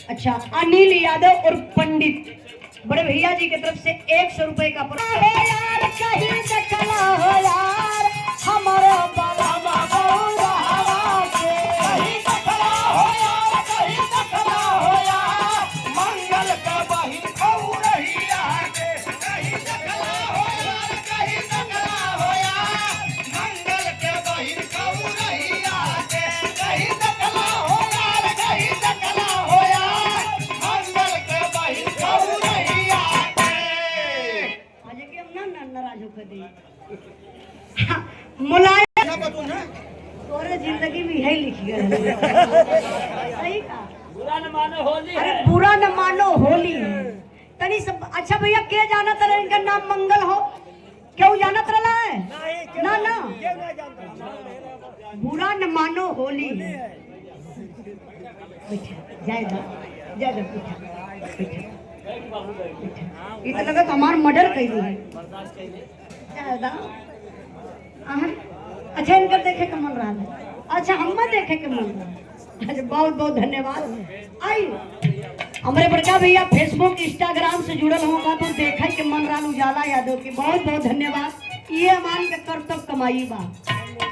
अच्छा, अनिल यादव और पंडित बड़े भैया जी की तरफ से 100 रुपए का पुरस्कार। यार कहीं देखला हो यार हमारे बाबा बाबा के कहीं देखला हो यार, कहीं देखला हो यार मंगल का बहिन खौरहिया के कहीं देखला हो यार, कहीं देखला हो यार मंगल के बहिन खौरहिया के कहीं देखला हो यार, कहीं देखला हो यार मंगल के बहिन खौरहिया के। आज के हम ना नाराज होकर दे मुलायम तोरे जिंदगी में यही लिख गया सही का। बुरा न मानो होली, अरे बुरा न मानो होली तनी सब। अच्छा भैया के जाना तरह इनका नाम मंगल हो, क्यों जाना तरह है ना ना बुरा न मानो होली। जाएगा जाएगा इतना लगा तो हमार मर्डर कही है। अच्छा इनका देखे के मन रहा है, अच्छा हम देखे के मन रहा है। अच्छा बहुत बहुत धन्यवाद। आई हमारे बड़का भैया फेसबुक इंस्टाग्राम से जुड़ल होगा तो देखे के मन रहा उजाला यादव की बहुत बहुत धन्यवाद। ये मान के कर्तव्य कमाई बा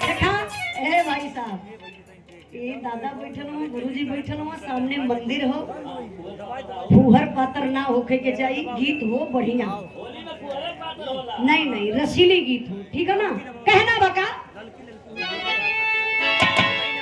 देखा ए भाई साहब, ये दादा बैठल हो, गुरुजी बैठल हो, सामने मंदिर हो, फूहर पातर ना होके के चाहिए, गीत हो बढ़िया, नहीं नहीं रसीली गीत हो, ठीक है ना। कहना बका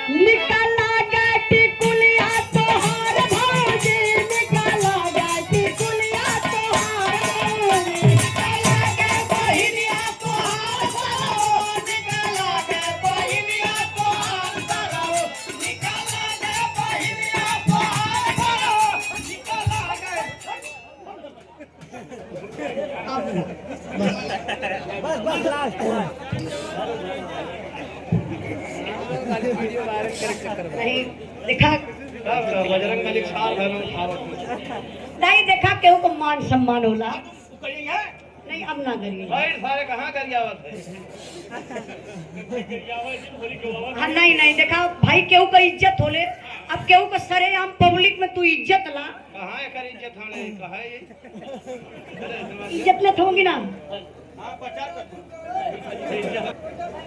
निकला गाटी कुलिया तोहार भौजी, निकला गाटी कुलिया तोहार भौजी, निकला के बहिनिया तोहार सरो, निकला के बहिनिया तोहार सरो, निकला के बहिनिया तोहार सरो, निकला के बस लास्ट वीडियो वायरल नहीं देखा बजरंग बली नहीं देखा केहू को मान सम्मान होला नहीं अब ना करिए सारे कहाँ करियावत है। हाँ नहीं नहीं देखा भाई केहू का इज्जत होले, अब केहू को सरेआम पब्लिक में तू इज्जत ला कहाँ कर इज्जत होले कहाँ इज्जत ले होगी ना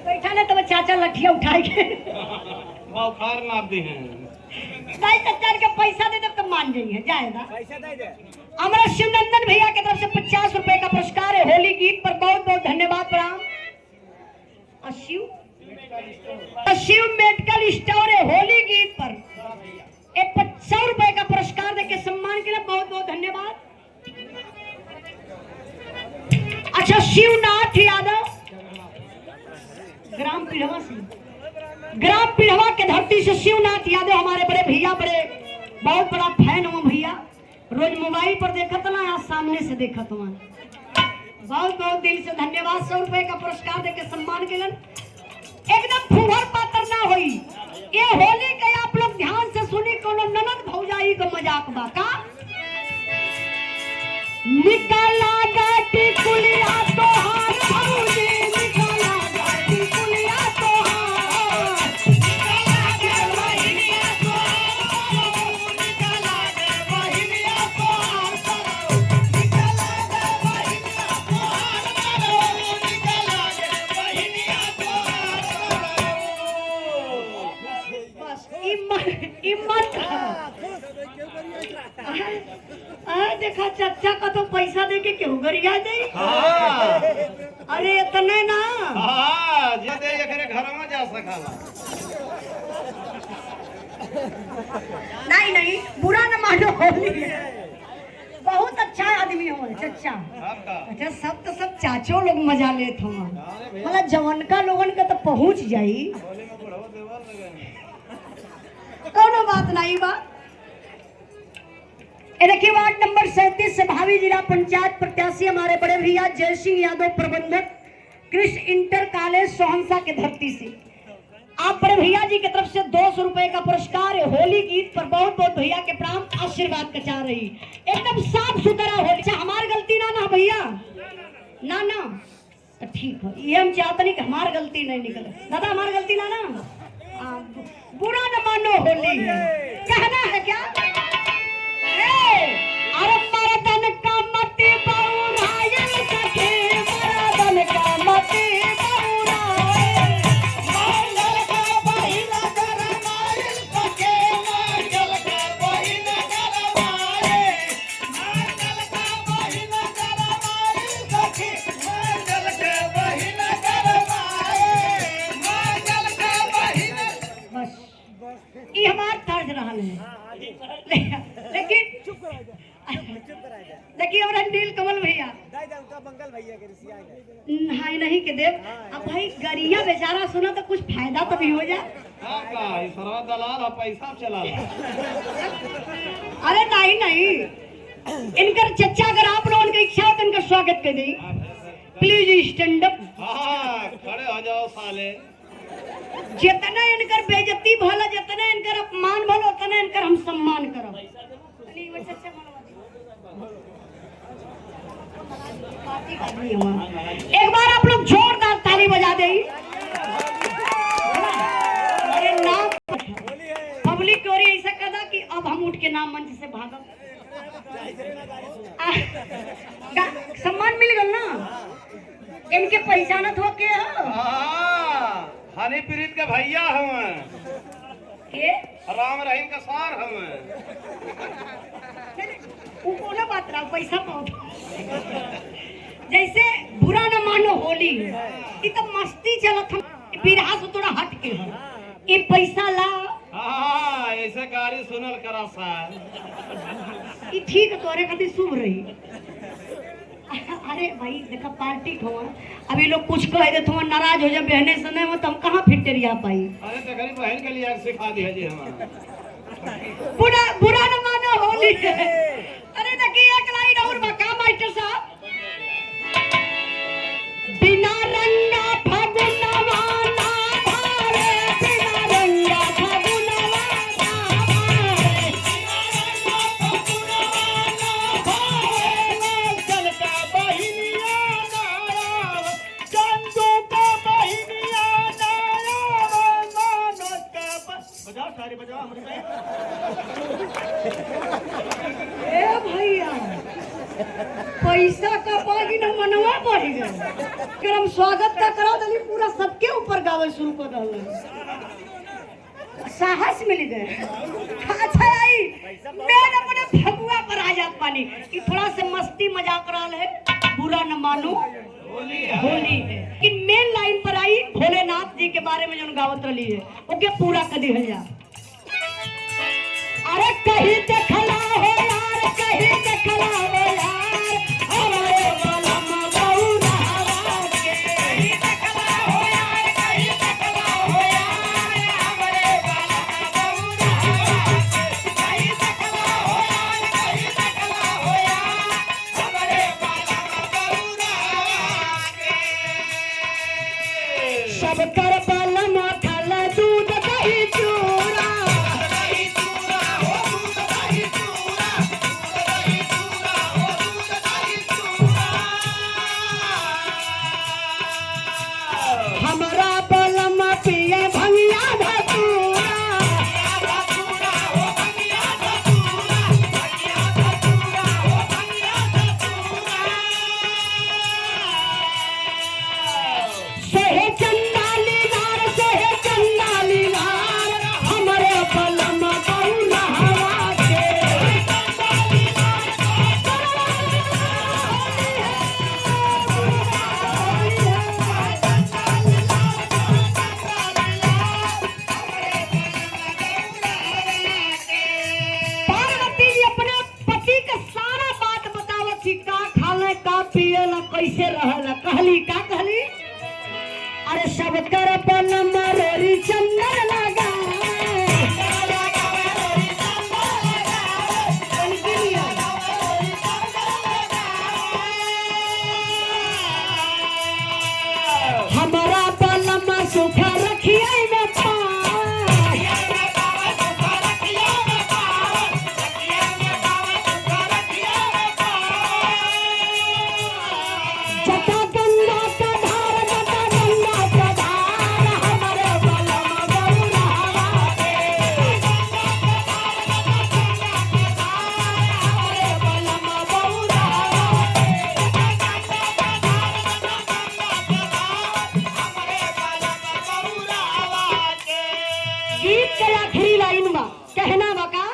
बैठा ने तब चाचा लठिया उठाए के बुखार नाप दी हैं नहीं चाचा के पैसा दे दे तो मान जाएंगे जाएगा पैसा दे दे। हमारा शिवनंदन भैया की तरफ से 50 रुपए का पुरस्कार है होली गीत पर बहुत बहुत धन्यवाद प्रणाम। शिव मेडिकल स्टोर है होली गीत पर 100 रुपए का पुरस्कार देके सम्मान के लिए बहुत बहुत धन्यवाद। अच्छा शिवनाथ यादव ग्राम पिढ़वा के धरती से शिवनाथ यादव हमारे बड़े भैया, बड़े बहुत बड़ा फैन हो भैया, रोज मोबाइल पर देखत ना आज सामने से देखत हुआ, बहुत बहुत दिल से धन्यवाद। 100 रुपए का पुरस्कार देके सम्मान के एकदम फुहर पात्र ना होई ये होली के आप लोग ध्यान से सुनी कोनो ननद भौजाई का मजाक बा का निकाला गाटी कुलिया तोहार भौजी, निकाला गाटी कुलिया तोहार, निकाला के बहिनिया तोहार, निकाला के बहिनिया तोहार सरो, निकाला के बहिनिया तोहार सरो, निकाला के बहिनिया तोहार सरो। बस इम्मत देखा चाचा का तो पैसा दे के क्यों गरिया जाई। अरे इतने ना जे दे एकरे घर में जा सकाला नहीं नहीं बुरा न मानो होली बहुत अच्छा आदमी हो चाचा। अच्छा सब तो सब चाचो लोग मजा लेत हो मतलब जवन का लोगन का तो पहुंच जाई कोनो बात नहीं बा। देखिए वार्ड नंबर 37 से भावी जिला पंचायत प्रत्याशी हमारे बड़े भैया जय सिंह यादव प्रबंधक कृष्ण इंटर कॉलेज सोहनसा के धरती से आप बड़े भैया जी की तरफ से 200 रुपए का पुरस्कार है होली गीत पर बहुत बहुत भैया के प्राण आशीर्वाद का चाह रही एकदम साफ सुथरा होली। हमारी गलती ना ना भैया ना ना तो ठीक है ये हम चाहते नहीं कि हमारी गलती नहीं निकले दादा हमारी गलती ना ना बुरा न मानो होली कहना है क्या लेकिन देखिए हमारा नील कमल भैया मंगल भैया के हाय नहीं के देव अब भाई गरिया बेचारा सुना तो कुछ फायदा तो भी हो जाए। दलाल पैसा चला। अरे नहीं इनकर चच्चा अगर आप लोगों की इच्छा हो तो इनका स्वागत कर दी प्लीज स्टैंड अप। खड़े हो जाओ साले। जितना इनकर बेइज्जती भला जितना इनकर अपमान भला उतना इनकर हम सम्मान करो। एक बार आप लोग जोरदार ताली बजा दे। अरे नाम पब्लिक की ओर ऐसा कदा कि अब हम उठ के नाम मंच से भागो। सम्मान मिल गल ना इनके पहचानत हो के हनी प्रीत के भैया हम के राम रहीम का सार हम कोना बात रहा पैसा बहुत जैसे बुरा न मानो होली ये तो मस्ती चलत हम बिरहा से थोड़ा हट के ये पैसा ला ऐसे गाड़ी सुनल करा सार ये ठीक है तोरे खातिर शुभ रही। अरे भाई देखा पार्टी खो अभी लोग कुछ कह दे तुम नाराज हो जाए बहने से नहीं तो हम कहाँ फिर आ पाई। अरे तो गरीब बहन के लिए सिखा दी है जी हमारा बुरा न मानो होली। अरे देखिए एक लाइन और बका मास्टर साहब बिना रंगा फगुनवा ना भावे बिना रंगा फगुनवा ना भावे चल का बहिनिया नारा चंदू का बहिनिया नारा मानस का बजाओ सारी बजाओ हमारे ए भैया पैसा का बागी न मनवा बढ़ गए अगर हम स्वागत का करा दली पूरा सबके ऊपर गावे शुरू कर दल साहस मिल गए। अच्छा आई मैं अपने भगुआ पर आ जात पानी कि थोड़ा से मस्ती मजाक रहा है बुरा न मानो होली है कि मेन लाइन पर आई भोलेनाथ जी के बारे में जो गावत रही है ओके पूरा कर दिया जा। अरे कहीं देखला हो यार कहीं देखला हो यार हमारे बलम बौरा के कहीं देखला हो यार कहीं देखला हो यार हमारे बलम बौरा के कहीं देखला हो यार कहीं देखला हो यार हमारे बलम बौरा के सब कर बलम खल दूध दही चूरा हमारा बलम पिए भंगिया धतूरा सोहे चंदाली नार सोहे चंदाली नार हमारे बलम बौरा हवा के पार्वती जी अपने पति का सारा बात बतावत थी का खाले का पियला कैसे रहला कहली का कहली अरे सब कर बलम रोरी चंदन लगा हमारा बलम सुखा रखिए में जटा गंगा का धार जटा गंगा का धार हमारे बलम बौरा हवा के हमारे बलम बौरा गीत के आखिरी लाइन में कहना बका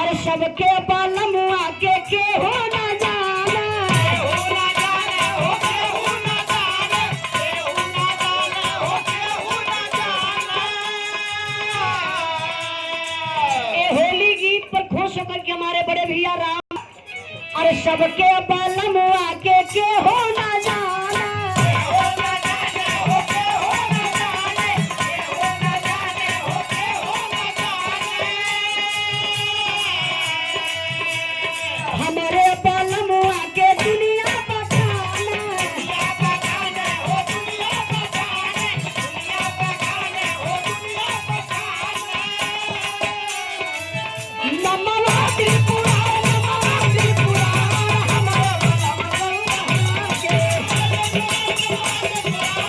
अरे सबके बलम आके के हो ना जाना ए होली गीत पर होकर के हमारे बड़े भैया राम अरे सबके बालम आके के हो ना जाना हमारे